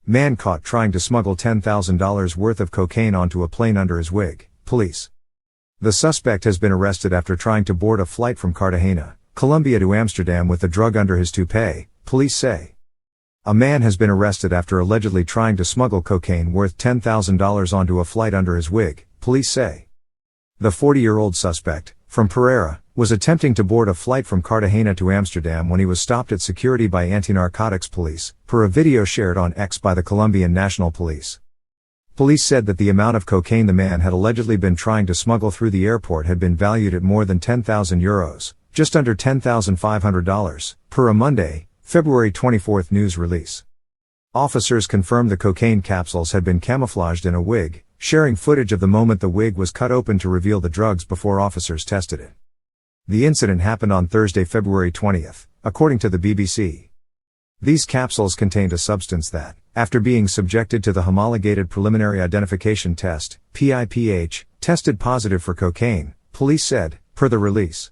Man caught trying to smuggle $10,000 worth of cocaine onto a plane under his wig, police. The suspect has been arrested after trying to board a flight from Cartagena, Colombia to Amsterdam with the drug under his toupee, police say. A man has been arrested after allegedly trying to smuggle cocaine worth $10,000 onto a flight under his wig, police say. The 40-year-old suspect, from Pereira, was attempting to board a flight from Cartagena to Amsterdam when he was stopped at security by anti-narcotics police, per a video shared on X by the Colombian National Police. Police said that the amount of cocaine the man had allegedly been trying to smuggle through the airport had been valued at more than €10,000, just under $10,500, per a Monday, February 24 news release. Officers confirmed the cocaine capsules had been camouflaged in a wig, sharing footage of the moment the wig was cut open to reveal the drugs before officers tested it. The incident happened on Thursday, February 20, according to the BBC. These capsules contained a substance that, after being subjected to the homologated preliminary identification test, PIPH, tested positive for cocaine, police said, per the release.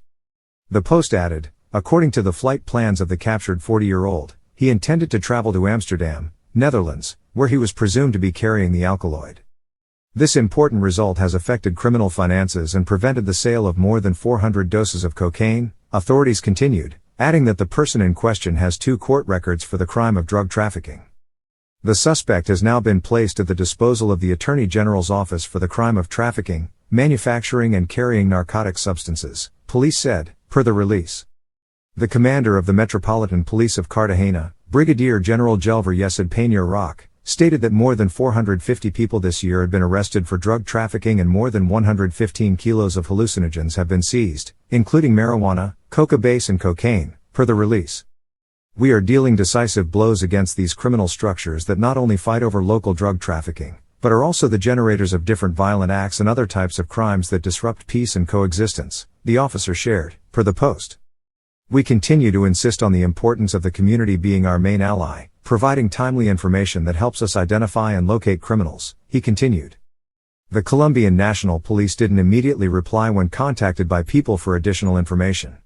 The Post added, according to the flight plans of the captured 40-year-old, he intended to travel to Amsterdam, Netherlands, where he was presumed to be carrying the alkaloid. This important result has affected criminal finances and prevented the sale of more than 400 doses of cocaine, authorities continued, adding that the person in question has 2 court records for the crime of drug trafficking. The suspect has now been placed at the disposal of the Attorney General's Office for the crime of trafficking, manufacturing and carrying narcotic substances, police said, per the release. The commander of the Metropolitan Police of Cartagena, Brigadier General Gelver Yesed Peña Roque, stated that more than 450 people this year had been arrested for drug trafficking and more than 115 kilos of hallucinogens have been seized, including marijuana, coca base and cocaine, per the release. We are dealing decisive blows against these criminal structures that not only fight over local drug trafficking, but are also the generators of different violent acts and other types of crimes that disrupt peace and coexistence, the officer shared, per the Post. We continue to insist on the importance of the community being our main ally, providing timely information that helps us identify and locate criminals, he continued. The Colombian National Police didn't immediately reply when contacted by People for additional information.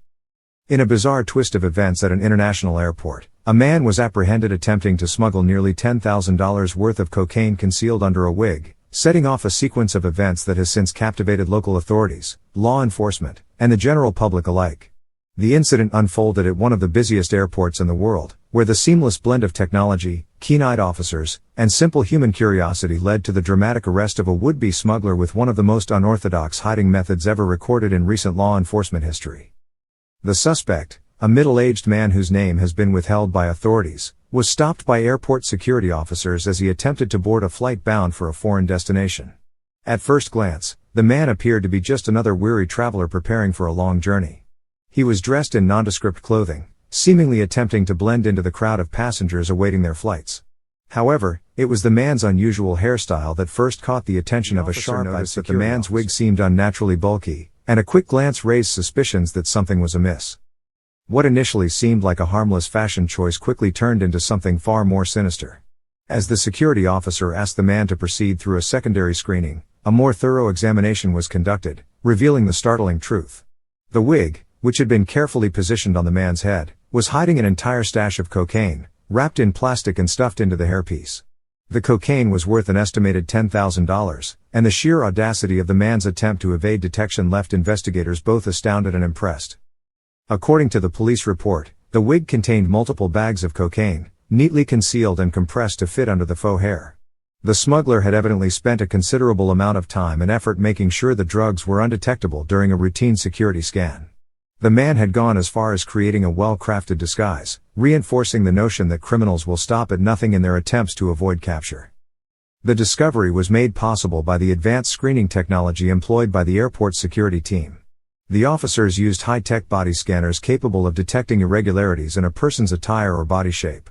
In a bizarre twist of events at an international airport, a man was apprehended attempting to smuggle nearly $10,000 worth of cocaine concealed under a wig, setting off a sequence of events that has since captivated local authorities, law enforcement, and the general public alike. The incident unfolded at one of the busiest airports in the world, where the seamless blend of technology, keen-eyed officers, and simple human curiosity led to the dramatic arrest of a would-be smuggler with one of the most unorthodox hiding methods ever recorded in recent law enforcement history. The suspect, a middle-aged man whose name has been withheld by authorities, was stopped by airport security officers as he attempted to board a flight bound for a foreign destination. At first glance, the man appeared to be just another weary traveler preparing for a long journey. He was dressed in nondescript clothing, seemingly attempting to blend into the crowd of passengers awaiting their flights. However, it was the man's unusual hairstyle that first caught the attention of a sharp eye that the man's wig seemed unnaturally bulky, and a quick glance raised suspicions that something was amiss. What initially seemed like a harmless fashion choice quickly turned into something far more sinister. As the security officer asked the man to proceed through a secondary screening, a more thorough examination was conducted, revealing the startling truth. The wig, which had been carefully positioned on the man's head, was hiding an entire stash of cocaine, wrapped in plastic and stuffed into the hairpiece. The cocaine was worth an estimated $10,000, and the sheer audacity of the man's attempt to evade detection left investigators both astounded and impressed. According to the police report, the wig contained multiple bags of cocaine, neatly concealed and compressed to fit under the faux hair. The smuggler had evidently spent a considerable amount of time and effort making sure the drugs were undetectable during a routine security scan. The man had gone as far as creating a well-crafted disguise, reinforcing the notion that criminals will stop at nothing in their attempts to avoid capture. The discovery was made possible by the advanced screening technology employed by the airport security team. The officers used high-tech body scanners capable of detecting irregularities in a person's attire or body shape.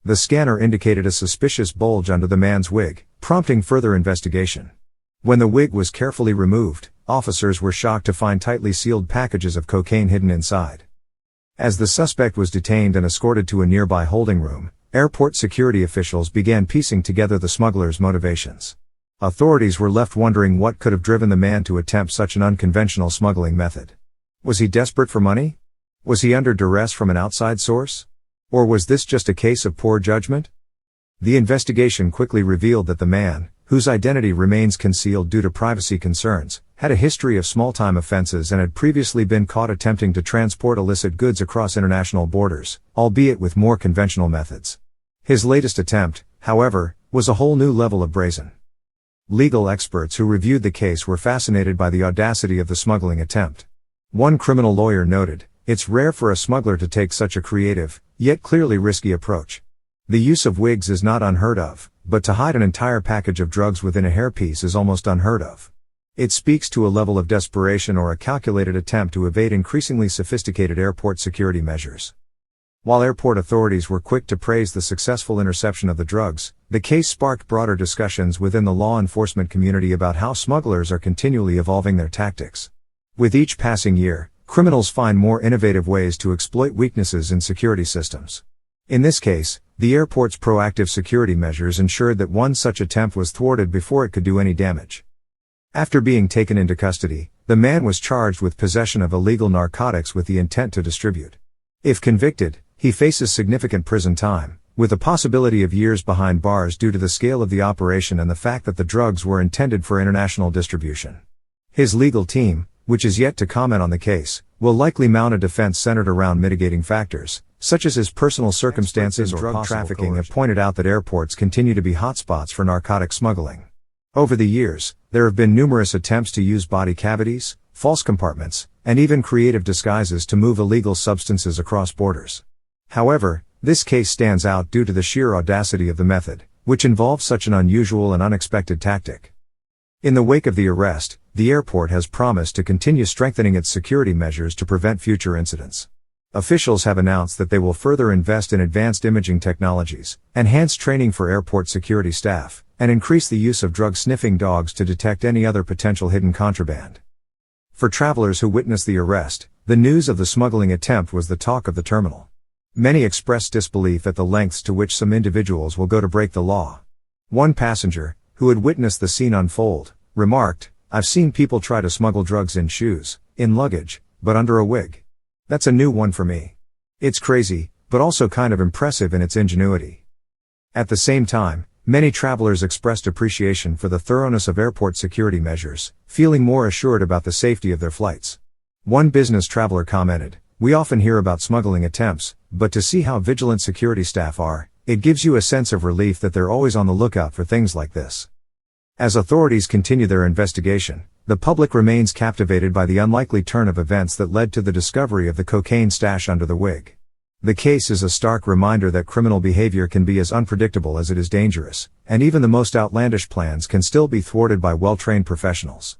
The scanner indicated a suspicious bulge under the man's wig, prompting further investigation. When the wig was carefully removed, officers were shocked to find tightly sealed packages of cocaine hidden inside. As the suspect was detained and escorted to a nearby holding room, airport security officials began piecing together the smuggler's motivations. Authorities were left wondering what could have driven the man to attempt such an unconventional smuggling method. Was he desperate for money? Was he under duress from an outside source? Or was this just a case of poor judgment? The investigation quickly revealed that the man, whose identity remains concealed due to privacy concerns, had a history of small-time offenses and had previously been caught attempting to transport illicit goods across international borders, albeit with more conventional methods. His latest attempt, however, was a whole new level of brazen. Legal experts who reviewed the case were fascinated by the audacity of the smuggling attempt. One criminal lawyer noted, "It's rare for a smuggler to take such a creative, yet clearly risky approach. The use of wigs is not unheard of, but to hide an entire package of drugs within a hairpiece is almost unheard of. It speaks to a level of desperation or a calculated attempt to evade increasingly sophisticated airport security measures." While airport authorities were quick to praise the successful interception of the drugs, the case sparked broader discussions within the law enforcement community about how smugglers are continually evolving their tactics. With each passing year, criminals find more innovative ways to exploit weaknesses in security systems. In this case, the airport's proactive security measures ensured that one such attempt was thwarted before it could do any damage. After being taken into custody, the man was charged with possession of illegal narcotics with the intent to distribute. If convicted, he faces significant prison time, with a possibility of years behind bars due to the scale of the operation and the fact that the drugs were intended for international distribution. His legal team, which is yet to comment on the case, will likely mount a defense centered around mitigating factors, such as his personal circumstances or drug trafficking, have pointed out that airports continue to be hotspots for narcotic smuggling. Over the years, there have been numerous attempts to use body cavities, false compartments, and even creative disguises to move illegal substances across borders. However, this case stands out due to the sheer audacity of the method, which involves such an unusual and unexpected tactic. In the wake of the arrest, the airport has promised to continue strengthening its security measures to prevent future incidents. Officials have announced that they will further invest in advanced imaging technologies, enhance training for airport security staff, and increase the use of drug-sniffing dogs to detect any other potential hidden contraband. For travelers who witnessed the arrest, the news of the smuggling attempt was the talk of the terminal. Many expressed disbelief at the lengths to which some individuals will go to break the law. One passenger, who had witnessed the scene unfold, remarked, "I've seen people try to smuggle drugs in shoes, in luggage, but under a wig. That's a new one for me. It's crazy, but also kind of impressive in its ingenuity." At the same time, many travelers expressed appreciation for the thoroughness of airport security measures, feeling more assured about the safety of their flights. One business traveler commented, "We often hear about smuggling attempts, but to see how vigilant security staff are, it gives you a sense of relief that they're always on the lookout for things like this." As authorities continue their investigation, the public remains captivated by the unlikely turn of events that led to the discovery of the cocaine stash under the wig. The case is a stark reminder that criminal behavior can be as unpredictable as it is dangerous, and even the most outlandish plans can still be thwarted by well-trained professionals.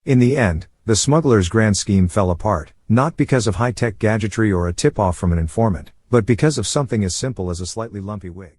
In the end, the smuggler's grand scheme fell apart, not because of high-tech gadgetry or a tip-off from an informant, but because of something as simple as a slightly lumpy wig.